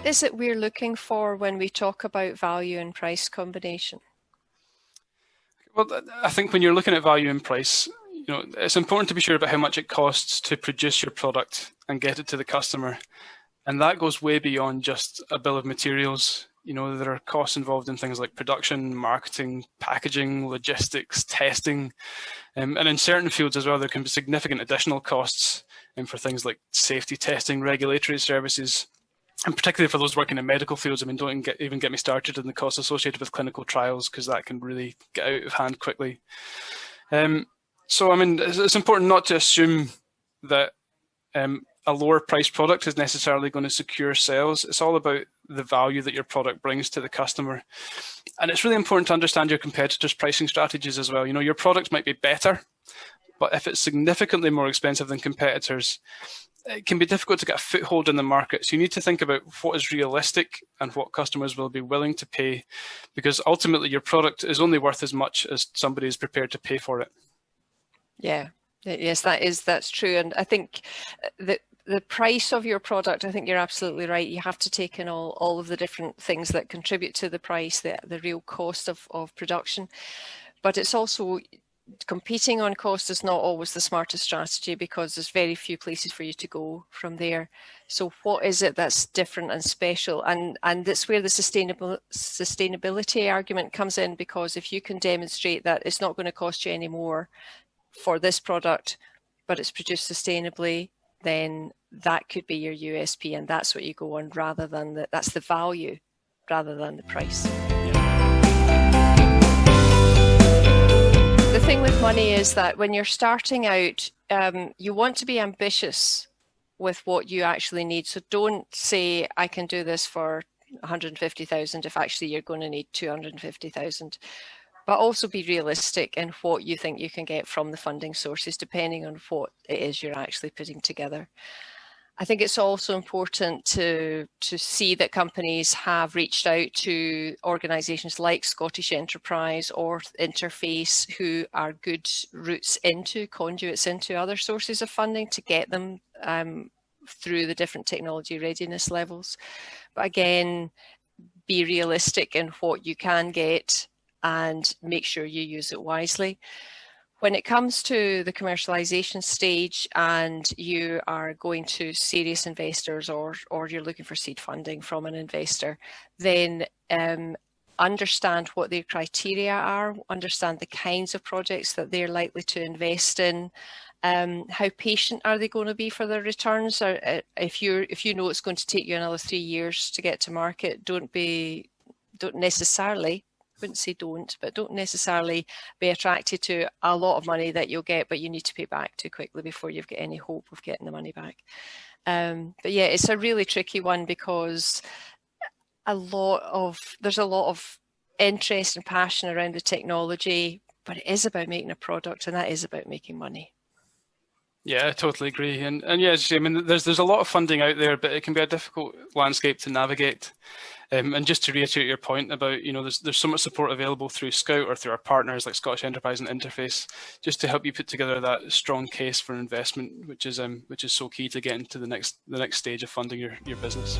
what is it we're looking for when we talk about value and price combination? Well, I think when you're looking at value and price, it's important to be sure about how much it costs to produce your product and get it to the customer. And that goes way beyond just a bill of materials. There are costs involved in things like production, marketing, packaging, logistics, testing. And in certain fields as well, there can be significant additional costs for things like safety testing, regulatory services, and particularly for those working in medical fields. Don't even get me started on the costs associated with clinical trials, because that can really get out of hand quickly. So it's important not to assume that a lower priced product is necessarily going to secure sales. It's all about the value that your product brings to the customer. And it's really important to understand your competitors' pricing strategies as well. Your product might be better, but if it's significantly more expensive than competitors, it can be difficult to get a foothold in the market. So you need to think about what is realistic and what customers will be willing to pay, because ultimately your product is only worth as much as somebody is prepared to pay for it. Yeah, yes, that's true. And I think that the price of your product, I think you're absolutely right. You have to take in all of the different things that contribute to the price, the real cost of production. But it's also competing on cost is not always the smartest strategy, because there's very few places for you to go from there. So what is it that's different and special? And that's where the sustainability argument comes in, because if you can demonstrate that it's not going to cost you any more for this product, but it's produced sustainably, then that could be your USP, and that's what you go on, rather than that's the value rather than the price. The thing with money is that when you're starting out, you want to be ambitious with what you actually need. So don't say, I can do this for 150,000 if actually you're going to need 250,000. But also be realistic in what you think you can get from the funding sources, depending on what it is you're actually putting together. I think it's also important to see that companies have reached out to organisations like Scottish Enterprise or Interface, who are good conduits into other sources of funding to get them through the different technology readiness levels. But again, be realistic in what you can get and make sure you use it wisely. When it comes to the commercialization stage and you are going to serious investors, or you're looking for seed funding from an investor, then understand what their criteria are, understand the kinds of projects that they're likely to invest in, how patient are they going to be for their returns. Or if you know it's going to take you another 3 years to get to market, don't necessarily be attracted to a lot of money that you'll get, but you need to pay back too quickly before you've got any hope of getting the money back. But yeah, it's a really tricky one, because there's a lot of interest and passion around the technology, but it is about making a product, and that is about making money. Yeah, I totally agree. And yeah, there's a lot of funding out there, but it can be a difficult landscape to navigate. And just to reiterate your point about, there's so much support available through Scout or through our partners like Scottish Enterprise and Interface, just to help you put together that strong case for investment, which is so key to getting to the next stage of funding your business.